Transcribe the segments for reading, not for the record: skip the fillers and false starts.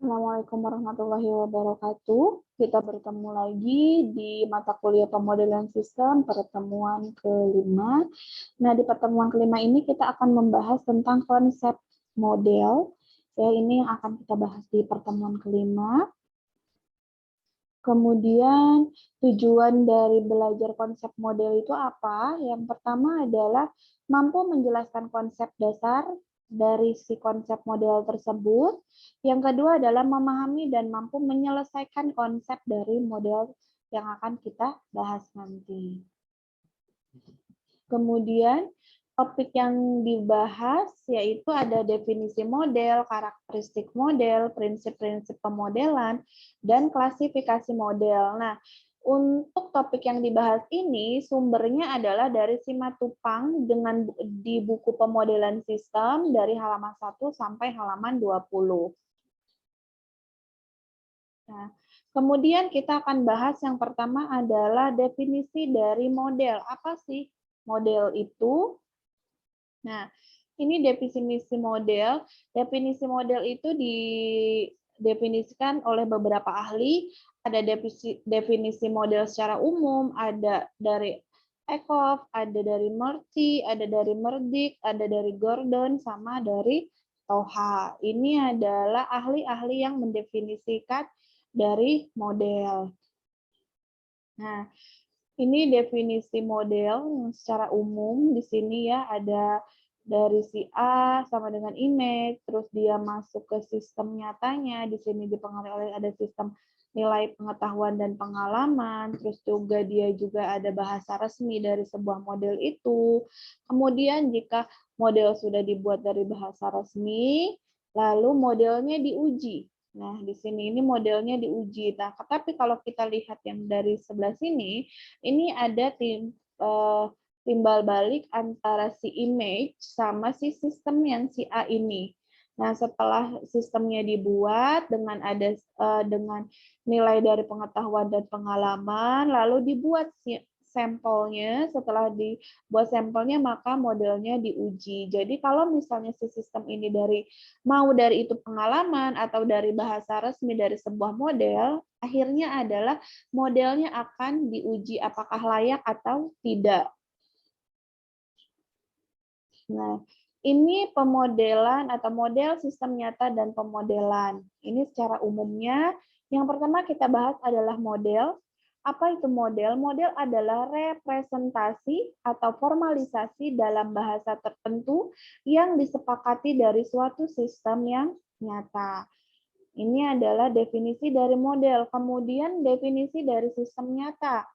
Assalamualaikum warahmatullahi wabarakatuh. Kita bertemu lagi di mata kuliah pemodelan sistem pertemuan kelima. Nah, di pertemuan kelima ini kita akan membahas tentang konsep model. Ya, ini yang akan kita bahas di pertemuan kelima. Kemudian tujuan dari belajar konsep model itu apa? Yang pertama adalah mampu menjelaskan konsep dasar dari si konsep model tersebut. Yang kedua adalah memahami dan mampu menyelesaikan konsep dari model yang akan kita bahas nanti. Kemudian topik yang dibahas yaitu ada definisi model, karakteristik model, prinsip-prinsip pemodelan, dan klasifikasi model. Nah, untuk topik yang dibahas ini sumbernya adalah dari Simatupang di buku pemodelan sistem dari halaman 1 sampai halaman 20. Nah, kemudian kita akan bahas yang pertama adalah definisi dari model. Apa sih model itu? Nah, ini definisi model. Definisi model itu didefinisikan oleh beberapa ahli. Ada definisi model secara umum, ada dari Eckhoff, ada dari Murphy, ada dari Merdick, ada dari Gordon, sama dari Toha. Ini adalah ahli-ahli yang mendefinisikan dari model. Nah, ini definisi model secara umum di sini ya, ada dari si A sama dengan image, terus dia masuk ke sistem nyatanya, di sini dipengaruhi oleh ada sistem nilai pengetahuan dan pengalaman, terus juga dia juga ada bahasa resmi dari sebuah model itu. Kemudian jika model sudah dibuat dari bahasa resmi, lalu modelnya diuji. Nah, di sini ini modelnya diuji. Nah, tapi kalau kita lihat yang dari sebelah sini, ini ada timbal balik antara si image sama si sistem yang si A ini. Nah, setelah sistemnya dibuat dengan ada dengan nilai dari pengetahuan dan pengalaman, lalu dibuat sampelnya. Setelah dibuat sampelnya, maka modelnya diuji. Jadi kalau misalnya si sistem ini mau dari itu pengalaman atau dari bahasa resmi dari sebuah model, akhirnya adalah modelnya akan diuji apakah layak atau tidak. Nah, ini pemodelan atau model sistem nyata dan pemodelan. Ini secara umumnya. Yang pertama kita bahas adalah model. Apa itu model? Model adalah representasi atau formalisasi dalam bahasa tertentu yang disepakati dari suatu sistem yang nyata. Ini adalah definisi dari model. Kemudian definisi dari sistem nyata,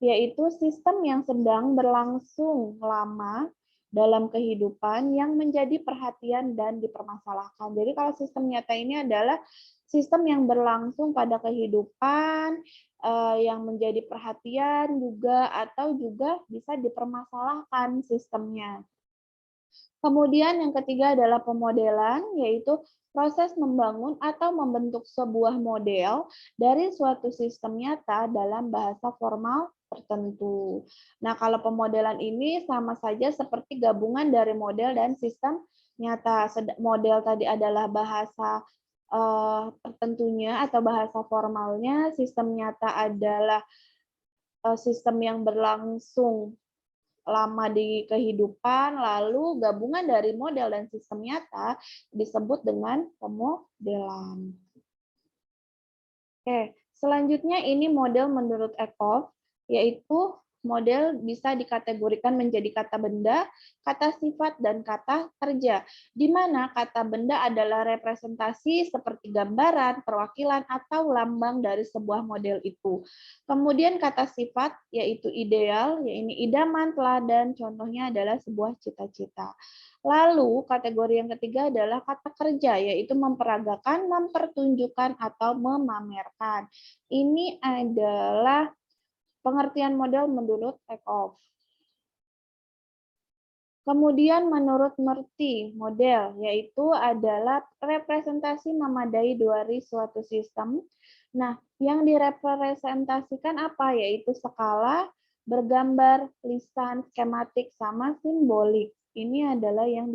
yaitu sistem yang sedang berlangsung lama dalam kehidupan yang menjadi perhatian dan dipermasalahkan. Jadi kalau sistem nyata ini adalah sistem yang berlangsung pada kehidupan, yang menjadi perhatian juga, atau juga bisa dipermasalahkan sistemnya. Kemudian yang ketiga adalah pemodelan, yaitu proses membangun atau membentuk sebuah model dari suatu sistem nyata dalam bahasa formal tertentu. Nah, kalau pemodelan ini sama saja seperti gabungan dari model dan sistem nyata. Model tadi adalah bahasa tertentunya atau bahasa formalnya, sistem nyata adalah sistem yang berlangsung lama di kehidupan, lalu gabungan dari model dan sistem nyata disebut dengan pemodelan. Oke, selanjutnya ini model menurut Eckhoff, yaitu model bisa dikategorikan menjadi kata benda, kata sifat, dan kata kerja, di mana kata benda adalah representasi seperti gambaran, perwakilan, atau lambang dari sebuah model itu. Kemudian kata sifat, yaitu ideal, yaitu idaman, teladan, contohnya adalah sebuah cita-cita. Lalu kategori yang ketiga adalah kata kerja, yaitu memperagakan, mempertunjukkan, atau memamerkan. Ini adalah pengertian model menurut Eckhoff. Kemudian menurut Murphy, model yaitu adalah representasi memadai dari suatu sistem. Nah, yang direpresentasikan apa? Yaitu skala, bergambar, lisan, skematik, sama simbolik. Ini adalah yang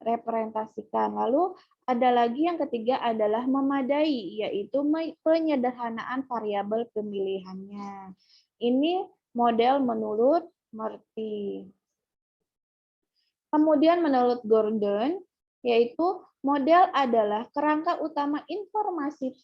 representasikan. Lalu ada lagi yang ketiga adalah memadai, yaitu penyederhanaan variabel pemilihannya. Ini model menurut Murphy. Kemudian menurut Gordon, yaitu model adalah kerangka utama informasi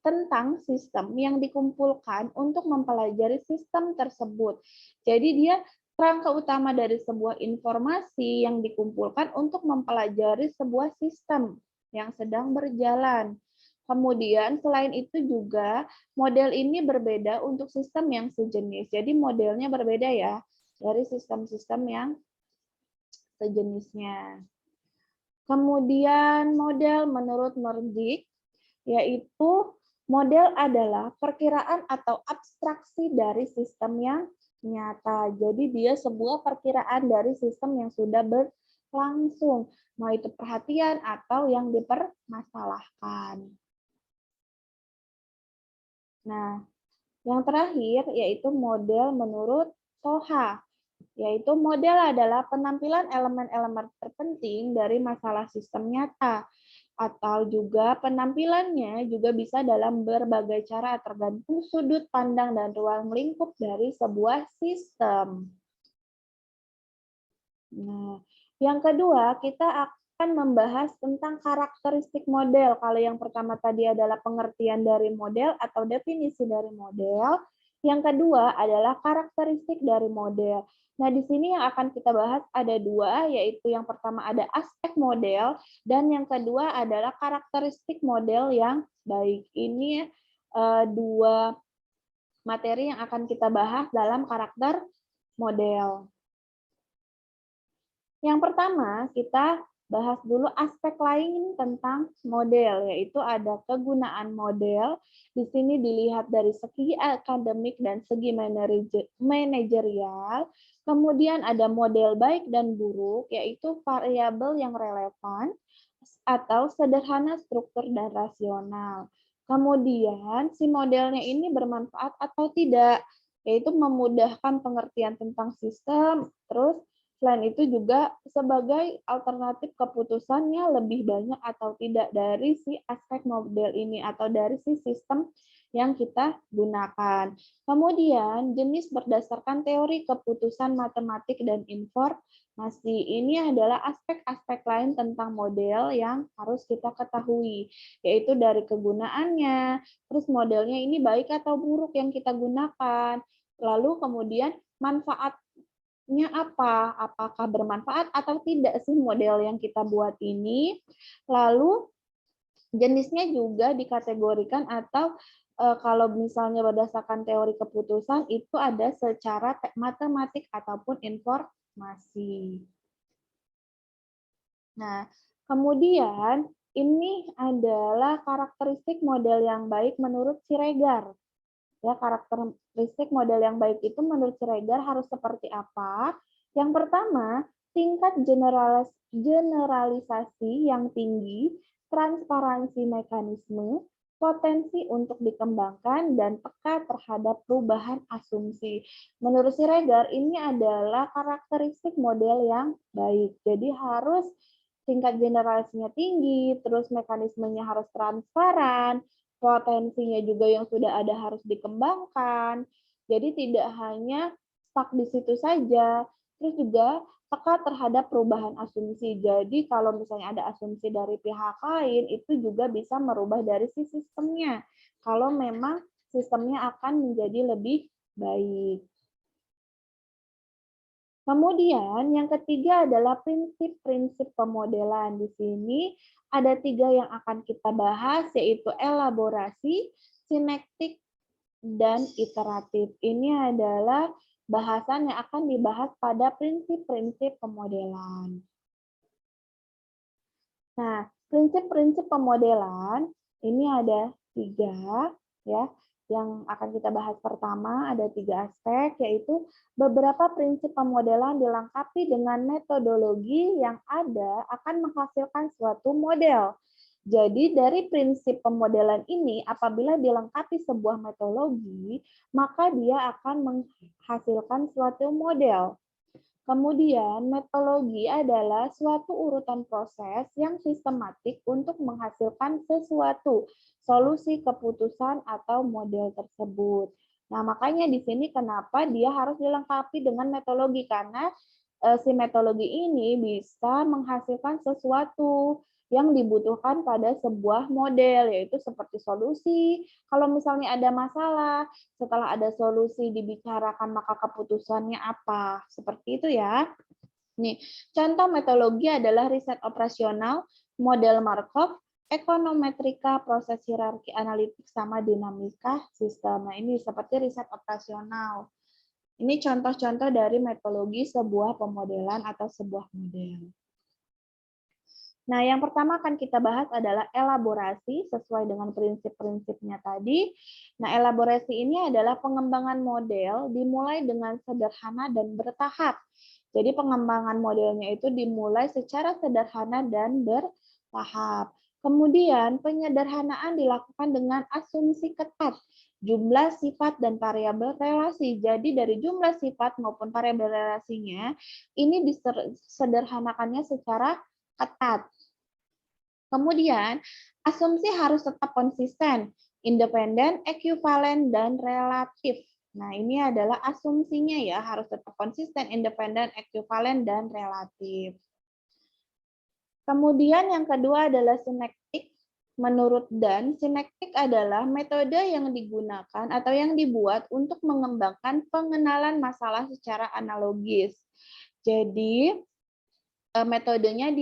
tentang sistem yang dikumpulkan untuk mempelajari sistem tersebut. Jadi dia kerangka utama dari sebuah informasi yang dikumpulkan untuk mempelajari sebuah sistem yang sedang berjalan. Kemudian selain itu juga model ini berbeda untuk sistem yang sejenis. Jadi modelnya berbeda ya dari sistem-sistem yang sejenisnya. Kemudian model menurut Nordic, yaitu model adalah perkiraan atau abstraksi dari sistem yang nyata. Jadi dia sebuah perkiraan dari sistem yang sudah berlangsung, mau itu perhatian atau yang dipermasalahkan. Nah, yang terakhir yaitu model menurut Toha, yaitu model adalah penampilan elemen-elemen terpenting dari masalah sistem nyata, atau juga penampilannya juga bisa dalam berbagai cara tergantung sudut pandang dan ruang lingkup dari sebuah sistem. Nah, yang kedua kita akan membahas tentang karakteristik model. Kalau yang pertama tadi adalah pengertian dari model atau definisi dari model, yang kedua adalah karakteristik dari model. Nah, di sini yang akan kita bahas ada dua, yaitu yang pertama ada aspek model, dan yang kedua adalah karakteristik model yang baik. Ini dua materi yang akan kita bahas dalam karakter model. Yang pertama, kita bahas dulu aspek lain tentang model, yaitu ada kegunaan model. Di sini dilihat dari segi akademik dan segi manajerial. Kemudian ada model baik dan buruk, yaitu variabel yang relevan atau sederhana, struktur, dan rasional. Kemudian si modelnya ini bermanfaat atau tidak, yaitu memudahkan pengertian tentang sistem, terus selain itu juga sebagai alternatif keputusannya lebih banyak atau tidak dari si aspek model ini atau dari si sistem yang kita gunakan. Kemudian jenis berdasarkan teori keputusan matematik dan informasi. Ini adalah aspek-aspek lain tentang model yang harus kita ketahui, yaitu dari kegunaannya, terus modelnya ini baik atau buruk yang kita gunakan, lalu kemudian manfaat apa? Apakah bermanfaat atau tidak sih model yang kita buat ini? Lalu jenisnya juga dikategorikan atau kalau misalnya berdasarkan teori keputusan itu ada secara matematik ataupun informasi. Nah, kemudian ini adalah karakteristik model yang baik menurut Siregar. Ya, karakteristik model yang baik itu menurut Schreger harus seperti apa? Yang pertama, tingkat generalisasi yang tinggi, transparansi mekanisme, potensi untuk dikembangkan, dan peka terhadap perubahan asumsi. Menurut Schreger, ini adalah karakteristik model yang baik. Jadi harus tingkat generalisasinya tinggi, terus mekanismenya harus transparan, potensinya juga yang sudah ada harus dikembangkan. Jadi tidak hanya stuck di situ saja, terus juga peka terhadap perubahan asumsi. Jadi kalau misalnya ada asumsi dari pihak lain, itu juga bisa merubah dari si sistemnya. Kalau memang sistemnya akan menjadi lebih baik. Kemudian yang ketiga adalah prinsip-prinsip pemodelan. Di sini ada 3 yang akan kita bahas, yaitu elaborasi, sinektik, dan iteratif. Ini adalah bahasan yang akan dibahas pada prinsip-prinsip pemodelan. Nah, prinsip-prinsip pemodelan ini ada 3 ya. Yang akan kita bahas pertama ada 3 aspek, yaitu beberapa prinsip pemodelan dilengkapi dengan metodologi yang ada akan menghasilkan suatu model. Jadi dari prinsip pemodelan ini apabila dilengkapi sebuah metodologi, maka dia akan menghasilkan suatu model. Kemudian, metodologi adalah suatu urutan proses yang sistematik untuk menghasilkan sesuatu, solusi keputusan atau model tersebut. Nah, makanya di sini kenapa dia harus dilengkapi dengan metodologi, karena si metodologi ini bisa menghasilkan sesuatu yang dibutuhkan pada sebuah model, yaitu seperti solusi. Kalau misalnya ada masalah, setelah ada solusi dibicarakan, maka keputusannya apa? Seperti itu ya. Nih, contoh metodologi adalah riset operasional, model Markov, ekonometrika, proses hierarki analitik, sama dinamika sistem. Nah, ini seperti riset operasional. Ini contoh-contoh dari metodologi sebuah pemodelan atau sebuah model. Nah, yang pertama akan kita bahas adalah elaborasi sesuai dengan prinsip-prinsipnya tadi. Nah, elaborasi ini adalah pengembangan model dimulai dengan sederhana dan bertahap. Jadi pengembangan modelnya itu dimulai secara sederhana dan bertahap. Kemudian penyederhanaan dilakukan dengan asumsi ketat, jumlah sifat dan variabel relasi. Jadi dari jumlah sifat maupun variabel relasinya ini disederhanakannya secara ketat. Kemudian, asumsi harus tetap konsisten, independen, ekuivalen, dan relatif. Nah, ini adalah asumsinya ya, harus tetap konsisten, independen, ekuivalen, dan relatif. Kemudian yang kedua adalah sinektik. Menurut Dan, sinektik adalah metode yang digunakan atau yang dibuat untuk mengembangkan pengenalan masalah secara analogis. Jadi, metodenya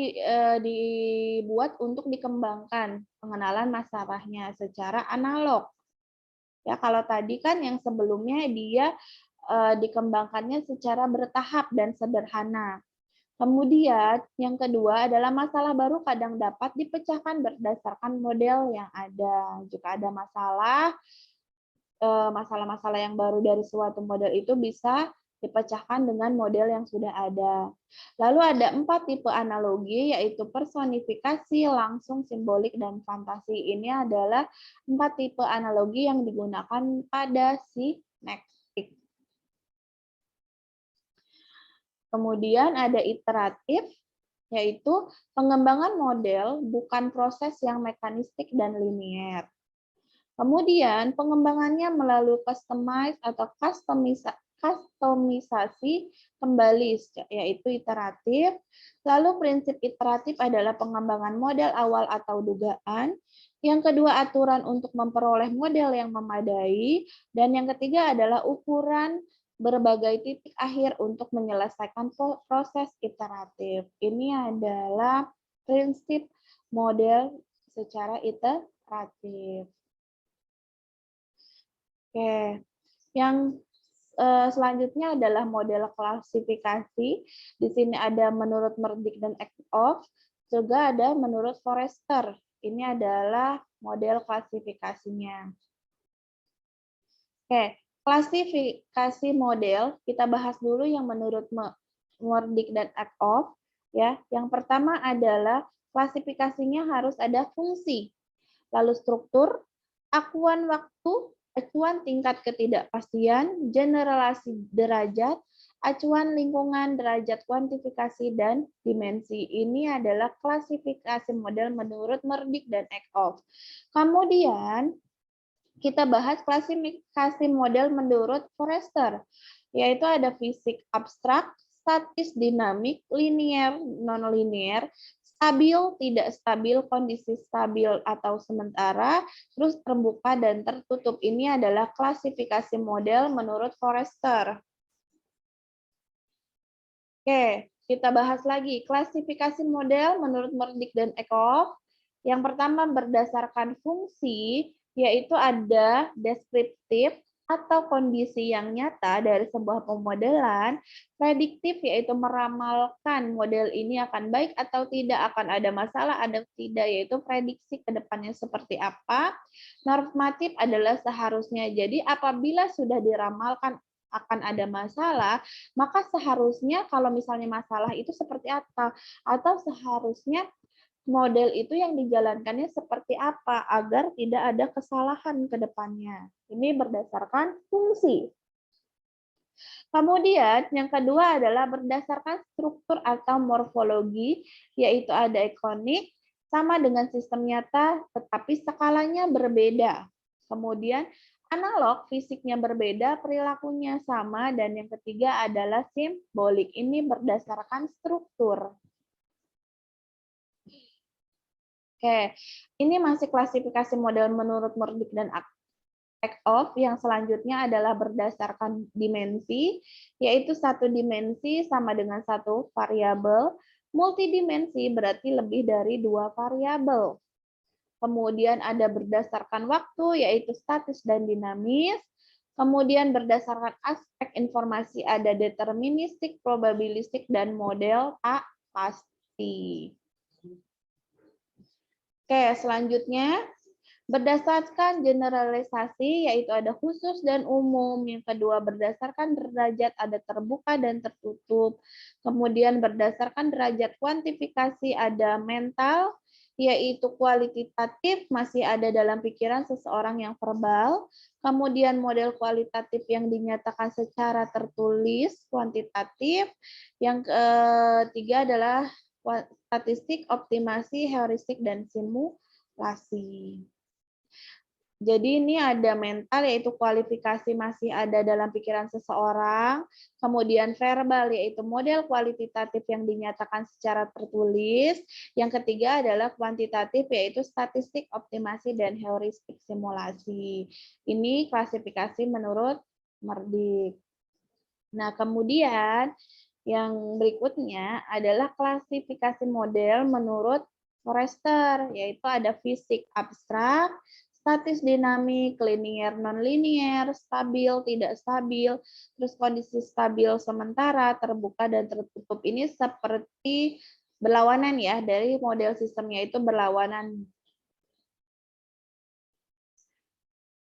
dibuat untuk dikembangkan pengenalan masalahnya secara analog. Ya, kalau tadi kan yang sebelumnya dia dikembangkannya secara bertahap dan sederhana. Kemudian yang kedua adalah masalah baru kadang dapat dipecahkan berdasarkan model yang ada. Jika ada masalah-masalah yang baru dari suatu model itu bisa dipecahkan dengan model yang sudah ada. Lalu ada 4 tipe analogi, yaitu personifikasi, langsung, simbolik, dan fantasi. Ini adalah 4 tipe analogi yang digunakan pada sinektik. Kemudian ada iteratif, yaitu pengembangan model bukan proses yang mekanistik dan linier. Kemudian pengembangannya melalui customize atau customisasi kembali, yaitu iteratif. Lalu prinsip iteratif adalah pengembangan model awal atau dugaan. Yang kedua, aturan untuk memperoleh model yang memadai. Dan yang ketiga adalah ukuran berbagai titik akhir untuk menyelesaikan proses iteratif. Ini adalah prinsip model secara iteratif. Oke, yang selanjutnya adalah model klasifikasi. Di sini ada menurut Merdick dan Eckhoff, juga ada menurut Forrester. Ini adalah model klasifikasinya. Oke, klasifikasi model kita bahas dulu yang menurut Merdick dan Eckhoff. Ya, yang pertama adalah klasifikasinya harus ada fungsi, lalu struktur, akuan waktu, acuan tingkat ketidakpastian, generalisasi derajat, acuan lingkungan, derajat kuantifikasi, dan dimensi. Ini adalah klasifikasi model menurut Merdick dan Eckhoff. Kemudian kita bahas klasifikasi model menurut Forrester, yaitu ada fisik abstrak, statis dinamik, linier, non-linier, stabil, tidak stabil, kondisi stabil atau sementara, terus terbuka dan tertutup. Ini adalah klasifikasi model menurut Forrester. Oke, kita bahas lagi. Klasifikasi model menurut Merdick dan Eckhoff. Yang pertama berdasarkan fungsi, yaitu ada deskriptif atau kondisi yang nyata dari sebuah pemodelan, prediktif yaitu meramalkan model ini akan baik atau tidak, akan ada masalah atau tidak, yaitu prediksi ke depannya seperti apa. Normatif adalah seharusnya. Jadi apabila sudah diramalkan akan ada masalah, maka seharusnya kalau misalnya masalah itu seperti apa, atau seharusnya model itu yang dijalankannya seperti apa agar tidak ada kesalahan ke depannya. Ini berdasarkan fungsi. Kemudian yang kedua adalah berdasarkan struktur atau morfologi, yaitu ada ikonik, sama dengan sistem nyata, tetapi skalanya berbeda. Kemudian analog, fisiknya berbeda, perilakunya sama, dan yang ketiga adalah simbolik. Ini berdasarkan struktur. Oke, ini masih klasifikasi model menurut Murdyk dan Eckhoff. Yang selanjutnya adalah berdasarkan dimensi, yaitu satu dimensi sama dengan satu variabel. Multidimensi berarti lebih dari dua variabel. Kemudian ada berdasarkan waktu, yaitu statis dan dinamis. Kemudian berdasarkan aspek informasi ada deterministik, probabilistik, dan model tak pasti. Oke, selanjutnya berdasarkan generalisasi, yaitu ada khusus dan umum. Yang kedua berdasarkan derajat, ada terbuka dan tertutup. Kemudian berdasarkan derajat kuantifikasi, ada mental, yaitu kualitatif, masih ada dalam pikiran seseorang yang verbal. Kemudian model kualitatif yang dinyatakan secara tertulis, kuantitatif. Yang ketiga adalah statistik, optimasi, heuristik, dan simulasi. Jadi ini ada mental, yaitu kualifikasi masih ada dalam pikiran seseorang. Kemudian verbal, yaitu model kualitatif yang dinyatakan secara tertulis. Yang ketiga adalah kuantitatif, yaitu statistik, optimasi, dan heuristik simulasi. Ini klasifikasi menurut Murdyk. Nah, kemudian yang berikutnya adalah klasifikasi model menurut Forrester, yaitu ada fisik abstrak, statis dinamik, linier non-linier, stabil, tidak stabil, terus kondisi stabil sementara, terbuka, dan tertutup. Ini seperti berlawanan ya, dari model sistemnya itu berlawanan.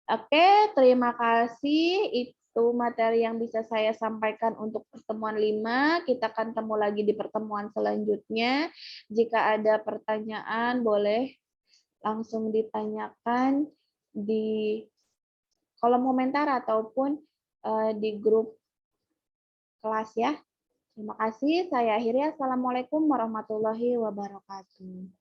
Oke, terima kasih. Itu materi yang bisa saya sampaikan untuk pertemuan 5. Kita akan ketemu lagi di pertemuan selanjutnya. Jika ada pertanyaan, boleh langsung ditanyakan di kolom komentar ataupun di grup kelas ya. Terima kasih. Saya akhiri. Assalamualaikum warahmatullahi wabarakatuh.